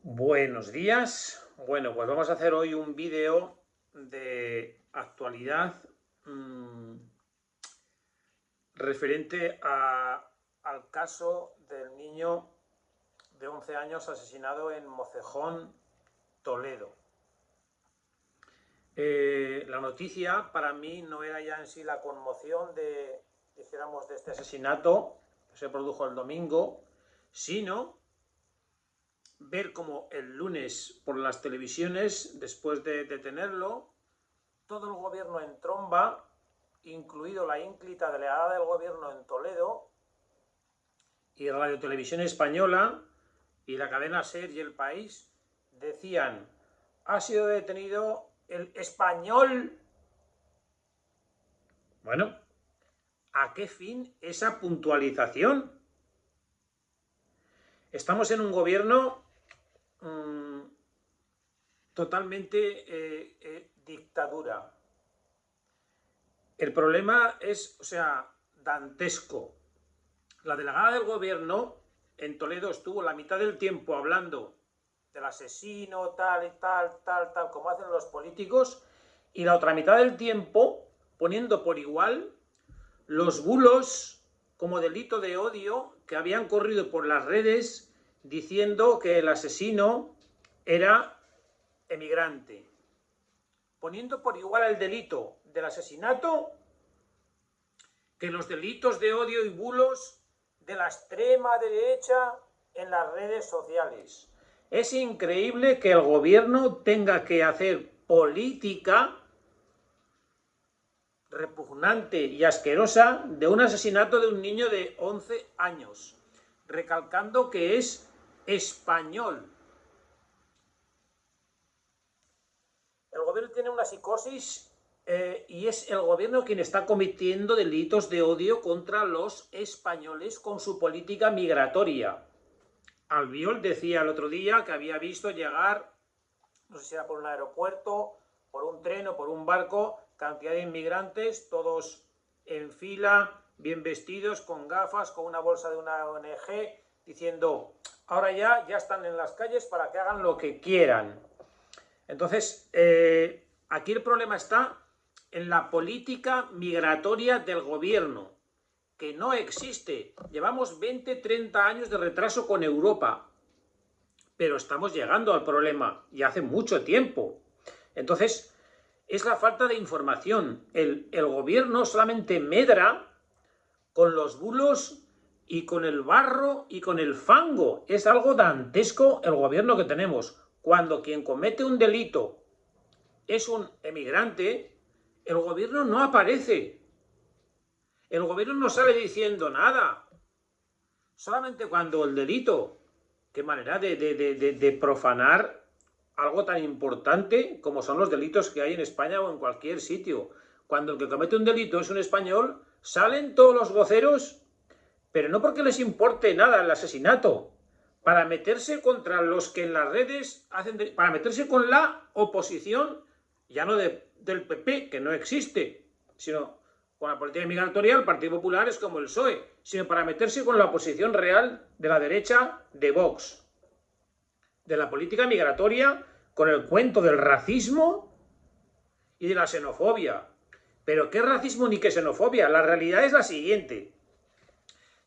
Buenos días. Bueno, pues vamos a hacer hoy un vídeo de actualidad referente al caso del niño de 11 años asesinado en Mocejón, Toledo. La noticia para mí no era ya en sí la conmoción dijéramos, de este asesinato que se produjo el domingo, sino ver cómo el lunes por las televisiones, después de detenerlo, todo el gobierno en tromba, incluido la ínclita delegada del gobierno en Toledo, y Radio Televisión Española, y la cadena SER y El País, decían: ha sido detenido el español. Bueno, ¿a qué fin esa puntualización? Estamos en un gobierno totalmente dictadura. El problema es, dantesco. La delegada del gobierno en Toledo estuvo la mitad del tiempo hablando del asesino, tal y tal, como hacen los políticos, y la otra mitad del tiempo poniendo por igual los bulos como delito de odio que habían corrido por las redes diciendo que el asesino era emigrante, poniendo por igual el delito del asesinato que los delitos de odio y bulos de la extrema derecha en las redes sociales. Es increíble que el gobierno tenga que hacer política repugnante y asquerosa de un asesinato de un niño de 11 años, recalcando que es español. El gobierno tiene una psicosis y es el gobierno quien está cometiendo delitos de odio contra los españoles con su política migratoria. Albiol decía el otro día que había visto llegar, no sé si era por un aeropuerto, por un tren o por un barco, cantidad de inmigrantes, todos en fila, bien vestidos, con gafas, con una bolsa de una ONG, diciendo: ahora ya están en las calles para que hagan lo que quieran. Entonces, aquí el problema está en la política migratoria del gobierno, que no existe. Llevamos 20, 30 años de retraso con Europa, pero estamos llegando al problema y hace mucho tiempo. Entonces, es la falta de información. El gobierno solamente medra con los bulos y con el barro y con el fango. Es algo dantesco el gobierno que tenemos. Cuando quien comete un delito es un emigrante, el gobierno no aparece. El gobierno no sale diciendo nada. Solamente cuando el delito, qué manera de profanar algo tan importante como son los delitos que hay en España o en cualquier sitio. Cuando el que comete un delito es un español, salen todos los voceros, pero no porque les importe nada el asesinato, para meterse contra los que en las redes hacen, para meterse con la oposición, ya no del PP, que no existe, sino con la política migratoria. El Partido Popular es como el PSOE, sino para meterse con la oposición real de la derecha de Vox, de la política migratoria, con el cuento del racismo y de la xenofobia. Pero ¿qué racismo ni qué xenofobia? La realidad es la siguiente.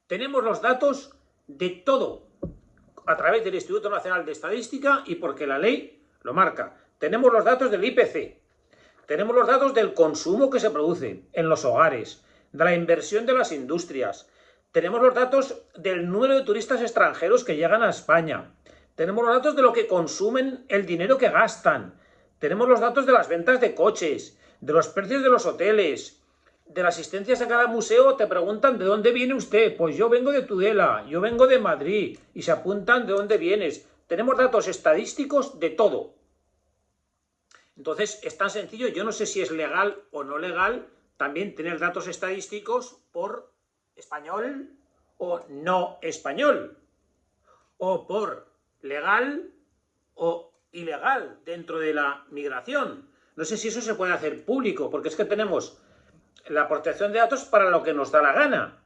Tenemos los datos de todo a través del Instituto Nacional de Estadística y porque la ley lo marca. Tenemos los datos del IPC, tenemos los datos del consumo que se produce en los hogares, de la inversión de las industrias, tenemos los datos del número de turistas extranjeros que llegan a España, tenemos los datos de lo que consumen, el dinero que gastan, tenemos los datos de las ventas de coches, de los precios de los hoteles, de las asistencias a cada museo. Te preguntan: ¿de dónde viene usted? Pues yo vengo de Tudela, yo vengo de Madrid, y se apuntan de dónde vienes. Tenemos datos estadísticos de todo. Entonces es tan sencillo. Yo no sé si es legal o no legal también tener datos estadísticos por español o no español, o por legal o ilegal dentro de la migración. No sé si eso se puede hacer público, porque es que tenemos la protección de datos para lo que nos da la gana.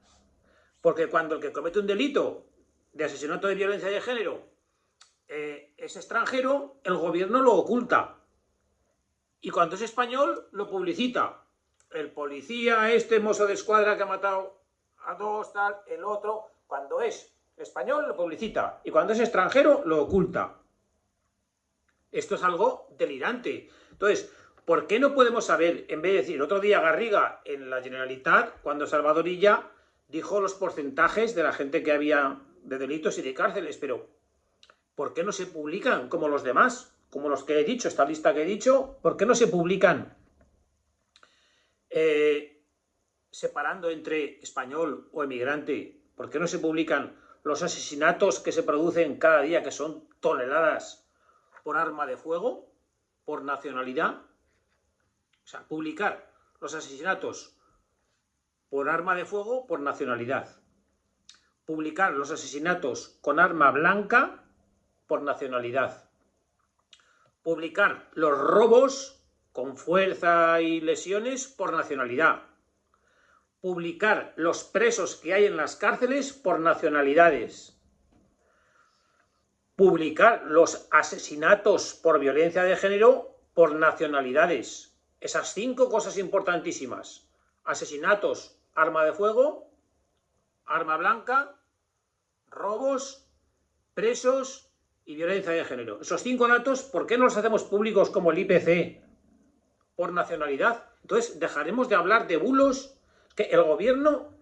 Porque cuando el que comete un delito de asesinato de violencia de género es extranjero, el gobierno lo oculta. Y cuando es español, lo publicita. El policía, este mozo de escuadra que ha matado a dos, tal, el otro. Cuando es español, lo publicita. Y cuando es extranjero, lo oculta. Esto es algo delirante. Entonces, ¿por qué no podemos saber, en vez de decir, otro día Garriga en la Generalitat, cuando Salvador Illa dijo los porcentajes de la gente que había de delitos y de cárceles, pero ¿por qué no se publican como los demás? Como los que he dicho, esta lista que he dicho, ¿por qué no se publican separando entre español o emigrante? ¿Por qué no se publican los asesinatos que se producen cada día, que son toneladas, por arma de fuego, por nacionalidad? O sea, publicar los asesinatos por arma de fuego, por nacionalidad. Publicar los asesinatos con arma blanca, por nacionalidad. Publicar los robos con fuerza y lesiones, por nacionalidad. Publicar los presos que hay en las cárceles, por nacionalidades. Publicar los asesinatos por violencia de género, por nacionalidades. Esas 5 cosas importantísimas: asesinatos, arma de fuego, arma blanca, robos, presos y violencia de género. Esos 5 datos, ¿por qué no los hacemos públicos como el IPC? Por nacionalidad. Entonces dejaremos de hablar de bulos, que el gobierno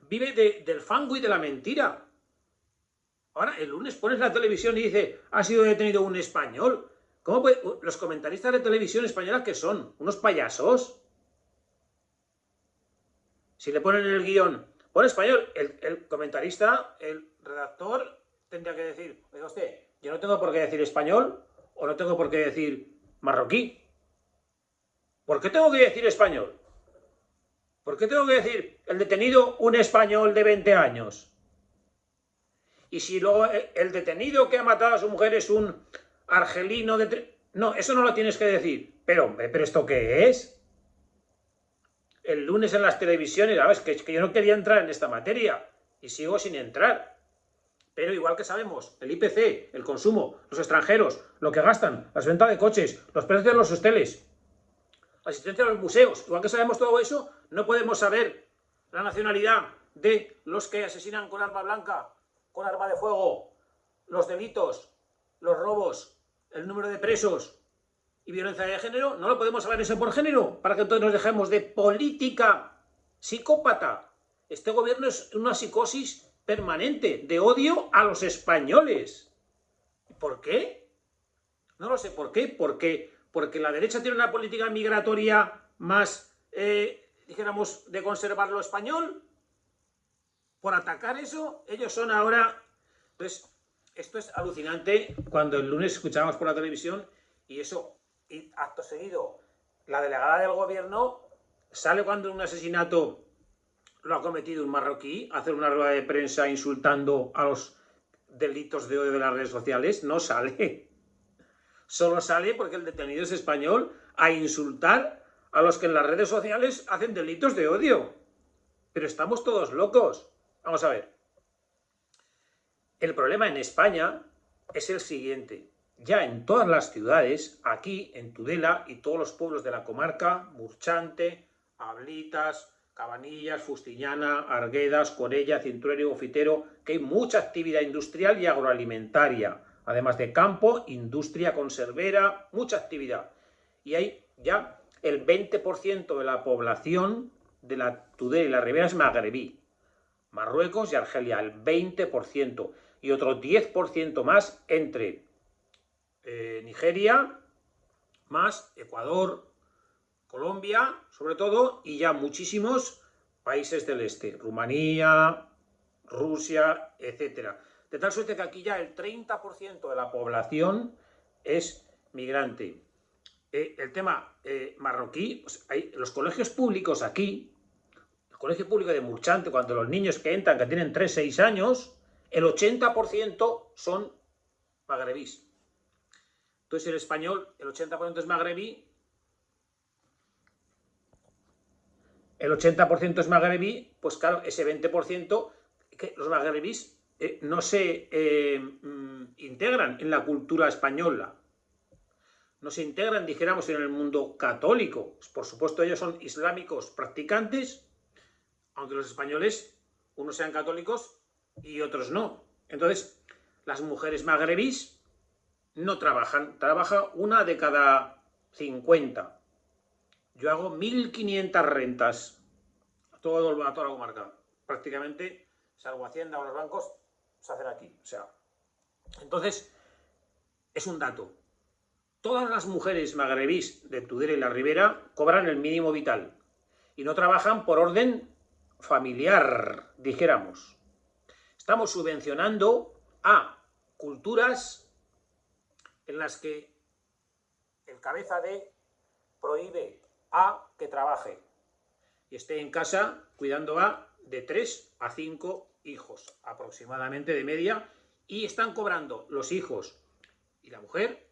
vive del fango y de la mentira. Ahora, el lunes pones la televisión y dice, ha sido detenido un español. ¿Cómo puede? Los comentaristas de televisión española, ¿qué son? ¿Unos payasos? Si le ponen en el guión, pon español, el comentarista, el redactor, tendría que decir, oiga usted, yo no tengo por qué decir español o no tengo por qué decir marroquí. ¿Por qué tengo que decir español? ¿Por qué tengo que decir el detenido un español de 20 años? Y si luego el detenido que ha matado a su mujer es un argelino de... No, eso no lo tienes que decir. Pero ¿esto qué es? El lunes en las televisiones, ¿sabes? Que yo no quería entrar en esta materia y sigo sin entrar. Pero igual que sabemos, el IPC, el consumo, los extranjeros, lo que gastan, las ventas de coches, los precios de los hoteles, la asistencia a los museos, igual que sabemos todo eso, no podemos saber la nacionalidad de los que asesinan con arma blanca, con arma de fuego, los delitos, los robos, el número de presos y violencia de género. No lo podemos saber eso por género, para que entonces nos dejemos de política psicópata. Este gobierno es una psicosis permanente de odio a los españoles. ¿Por qué? No lo sé por qué. Porque la derecha tiene una política migratoria más, dijéramos, de conservar lo español. Por atacar eso, ellos son ahora... Entonces, esto es alucinante cuando el lunes escuchábamos por la televisión y eso, y acto seguido, la delegada del gobierno sale cuando un asesinato lo ha cometido un marroquí, a hacer una rueda de prensa insultando a los delitos de odio de las redes sociales. No sale. Solo sale porque el detenido es español a insultar a los que en las redes sociales hacen delitos de odio. Pero estamos todos locos. Vamos a ver. El problema en España es el siguiente. Ya en todas las ciudades, aquí en Tudela y todos los pueblos de la comarca, Murchante, Ablitas, Cabanillas, Fustiñana, Arguedas, Corella, Cinturero y Gofitero, que hay mucha actividad industrial y agroalimentaria, además de campo, industria conservera, mucha actividad. Y hay ya el 20% de la población de la Tudela y la Ribera es magrebí. Marruecos y Argelia, el 20%. Y otro 10% más entre Nigeria, más Ecuador, Colombia, sobre todo, y ya muchísimos países del este, Rumanía, Rusia, etcétera. De tal suerte que aquí ya el 30% de la población es migrante. El tema marroquí, pues los colegios públicos aquí, el colegio público de Murchante, cuando los niños que entran, que tienen 3, 6 años, el 80% son magrebís. Entonces el español, el 80% es magrebí, el 80% es magrebí, pues claro, ese 20%, que los magrebís no se integran en la cultura española, no se integran, dijéramos, en el mundo católico. Por supuesto, ellos son islámicos practicantes, aunque los españoles, unos sean católicos y otros no. Entonces, las mujeres magrebís no trabajan, trabaja una de cada 50. Yo hago 1.500 rentas a toda la comarca. Prácticamente, salvo Hacienda o los bancos, se hacen aquí. O sea, entonces, es un dato. Todas las mujeres magrebís de Tudela y la Ribera cobran el mínimo vital y no trabajan por orden familiar, dijéramos. Estamos subvencionando a culturas en las que el cabeza de prohíbe a que trabaje y esté en casa cuidando a de 3 a 5 hijos aproximadamente de media, y están cobrando los hijos y la mujer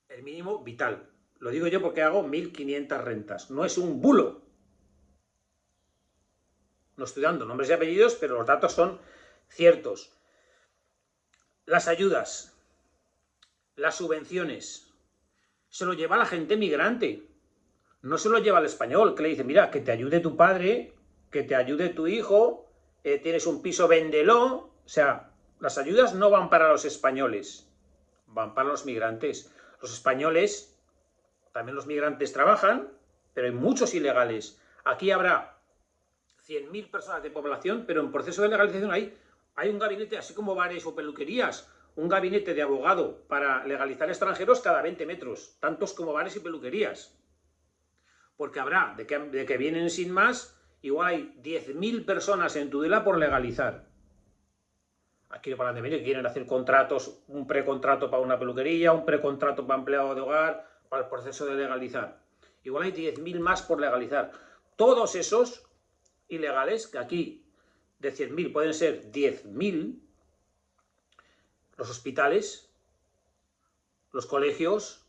el mínimo vital. Lo digo yo porque hago 1.500 rentas, no es un bulo. No estoy dando nombres y apellidos, pero los datos son ciertos. Las ayudas, las subvenciones, se lo lleva la gente migrante. No se lo lleva el español, que le dice, mira, que te ayude tu padre, que te ayude tu hijo, tienes un piso, véndelo. O sea, las ayudas no van para los españoles, van para los migrantes. Los españoles, también los migrantes trabajan, pero hay muchos ilegales. Aquí habrá 100.000 personas de población, pero en proceso de legalización hay un gabinete, así como bares o peluquerías, un gabinete de abogado para legalizar extranjeros cada 20 metros, tantos como bares y peluquerías. Porque habrá, de que vienen sin más, igual hay 10.000 personas en Tudela por legalizar. Aquí no paran de venir, quieren hacer contratos, un precontrato para una peluquería, un precontrato para empleado de hogar, para el proceso de legalizar. Igual hay 10.000 más por legalizar. Todos esos ilegales, que aquí de 100.000 pueden ser 10.000, los hospitales, los colegios,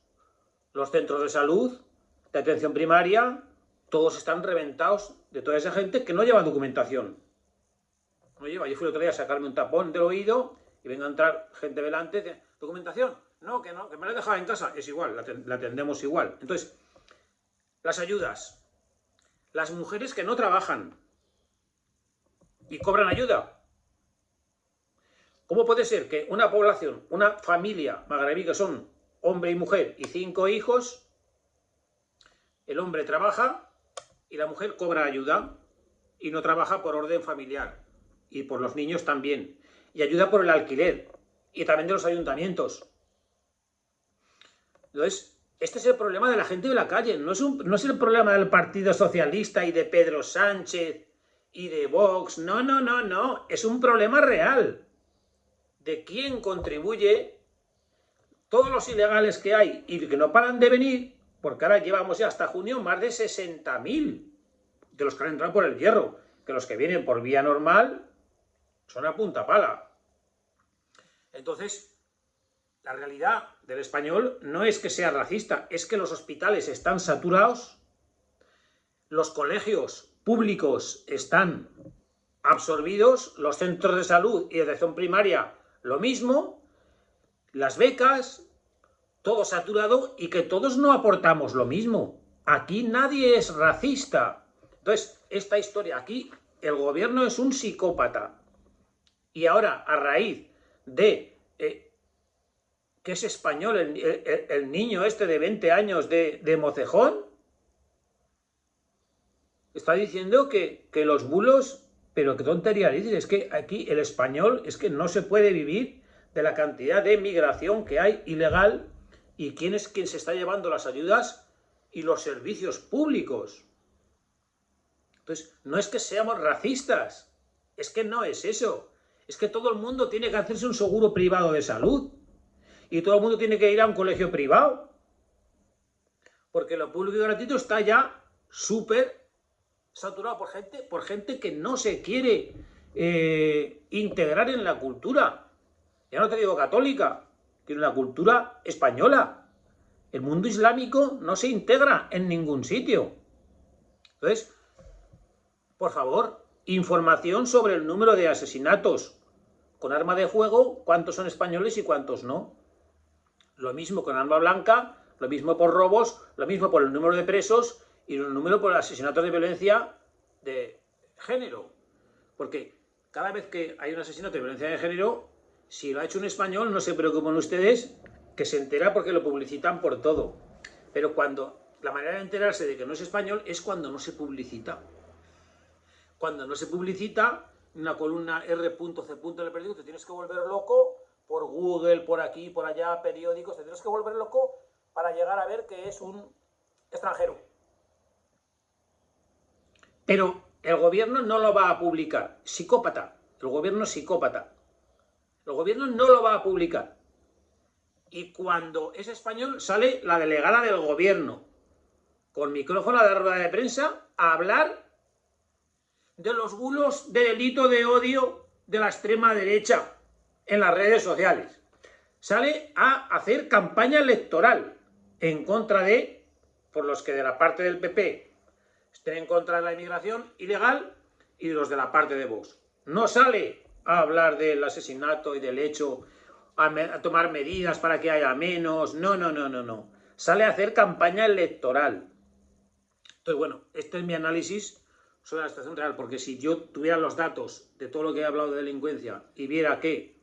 los centros de salud, de atención primaria, todos están reventados de toda esa gente que no lleva documentación. No lleva. Yo fui el otro día a sacarme un tapón del oído y venga a entrar gente delante, dice, ¿documentación? No, que me la he dejado en casa. Es igual, la atendemos igual. Entonces, las ayudas. Las mujeres que no trabajan y cobran ayuda. ¿Cómo puede ser que una población, una familia magrebí que son hombre y mujer y 5 hijos, el hombre trabaja y la mujer cobra ayuda y no trabaja por orden familiar? Y por los niños también. Y ayuda por el alquiler. Y también de los ayuntamientos. Entonces, este es el problema de la gente de la calle. No es el problema del Partido Socialista y de Pedro Sánchez y de Vox. No, no, no, no. Es un problema real. De quién contribuye todos los ilegales que hay y que no paran de venir, porque ahora llevamos ya hasta junio más de 60.000 de los que han entrado por el Hierro, que los que vienen por vía normal son a punta pala. Entonces, la realidad del español no es que sea racista, es que los hospitales están saturados, los colegios públicos están absorbidos, los centros de salud y de atención primaria lo mismo, las becas, todo saturado, y que todos no aportamos lo mismo. Aquí nadie es racista. Entonces, esta historia, aquí el gobierno es un psicópata. Y ahora, a raíz de que es español el niño este de 20 años de Mocejón, está diciendo que los bulos, pero qué tontería dices, es que aquí el español es que no se puede vivir de la cantidad de migración que hay ilegal y quién es quien se está llevando las ayudas y los servicios públicos. Entonces, no es que seamos racistas, es que no es eso. Es que todo el mundo tiene que hacerse un seguro privado de salud y todo el mundo tiene que ir a un colegio privado, porque lo público y gratuito está ya súper saturado por gente que no se quiere integrar en la cultura. Ya no te digo católica, sino en la cultura española. El mundo islámico no se integra en ningún sitio. Entonces, por favor, información sobre el número de asesinatos, con arma de fuego cuántos son españoles y cuántos no. Lo mismo con arma blanca, lo mismo por robos, lo mismo por el número de presos y el número por asesinatos de violencia de género. Porque cada vez que hay un asesinato de violencia de género, si lo ha hecho un español, no se preocupen ustedes, que se entera porque lo publicitan por todo. Pero cuando la manera de enterarse de que no es español es cuando no se publicita. Cuando no se publicita, una columna R.C. del periódico, te tienes que volver loco por Google, por aquí, por allá, periódicos, te tienes que volver loco para llegar a ver que es un extranjero. Pero el gobierno no lo va a publicar. Psicópata. El gobierno es psicópata. El gobierno no lo va a publicar. Y cuando es español, sale la delegada del gobierno, con micrófono de rueda de prensa, a hablar de los bulos de delito de odio de la extrema derecha en las redes sociales. Sale a hacer campaña electoral en contra de, por los que de la parte del PP estén en contra de la inmigración ilegal y de los de la parte de Vox. No sale a hablar del asesinato y del hecho, a tomar medidas para que haya menos. No. Sale a hacer campaña electoral. Entonces, bueno, este es mi análisis sobre la situación real, porque si yo tuviera los datos de todo lo que he hablado de delincuencia y viera que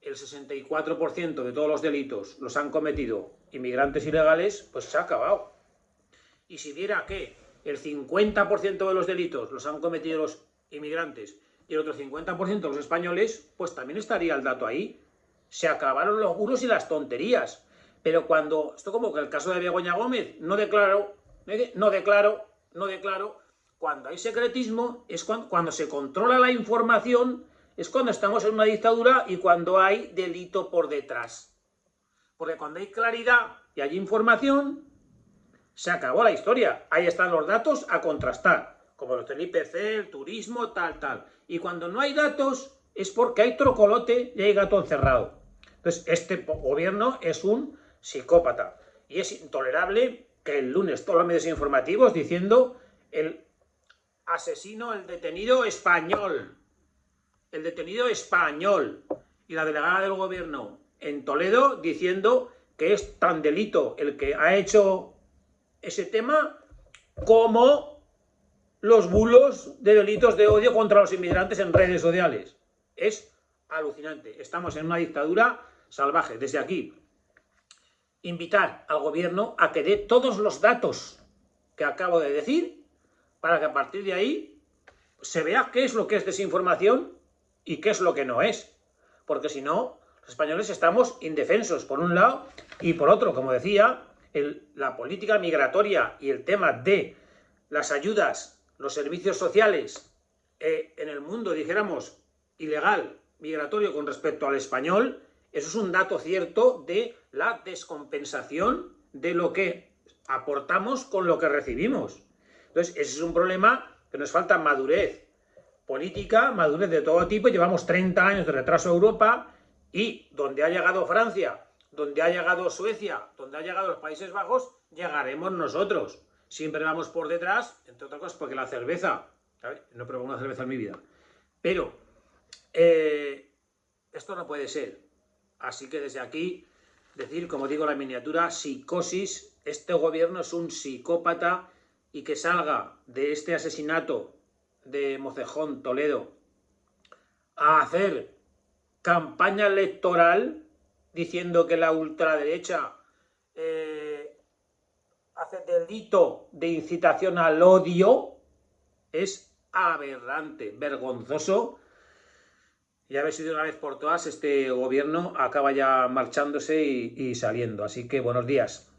el 64% de todos los delitos los han cometido inmigrantes ilegales, pues se ha acabado. Y si viera que el 50% de los delitos los han cometido los inmigrantes y el otro 50% los españoles, pues también estaría el dato ahí. Se acabaron los bulos y las tonterías. Pero cuando, esto como que el caso de Begoña Gómez, no declaro, cuando hay secretismo es cuando se controla la información, es cuando estamos en una dictadura y cuando hay delito por detrás. Porque cuando hay claridad y hay información, se acabó la historia. Ahí están los datos a contrastar, como los del IPC, el turismo, tal. Y cuando no hay datos es porque hay trocolote y hay gato encerrado. Entonces, este gobierno es un psicópata. Y es intolerable que el lunes todos los medios informativos diciendo el asesino, el detenido español. El detenido español. Y la delegada del gobierno en Toledo diciendo que es tan delito el que ha hecho ese tema como los bulos de delitos de odio contra los inmigrantes en redes sociales. Es alucinante. Estamos en una dictadura salvaje. Desde aquí, invitar al gobierno a que dé todos los datos que acabo de decir para que a partir de ahí se vea qué es lo que es desinformación y qué es lo que no es. Porque si no, los españoles estamos indefensos por un lado y por otro, como decía, la política migratoria y el tema de las ayudas, los servicios sociales en el mundo, dijéramos, ilegal, migratorio con respecto al español, eso es un dato cierto de la descompensación de lo que aportamos con lo que recibimos. Entonces, ese es un problema que nos falta madurez política, madurez de todo tipo. Llevamos 30 años de retraso a Europa y donde ha llegado Francia, donde ha llegado Suecia, donde ha llegado los Países Bajos, llegaremos nosotros. Siempre vamos por detrás, entre otras cosas porque la cerveza, ¿sabes? No he probado una cerveza en mi vida, pero esto no puede ser. Así que desde aquí, decir, como digo la miniatura, psicosis, este gobierno es un psicópata y que salga de este asesinato de Mocejón, Toledo, a hacer campaña electoral diciendo que la ultraderecha hace delito de incitación al odio, es aberrante, vergonzoso. Y a ver si de una vez por todas este gobierno acaba ya marchándose y saliendo. Así que buenos días.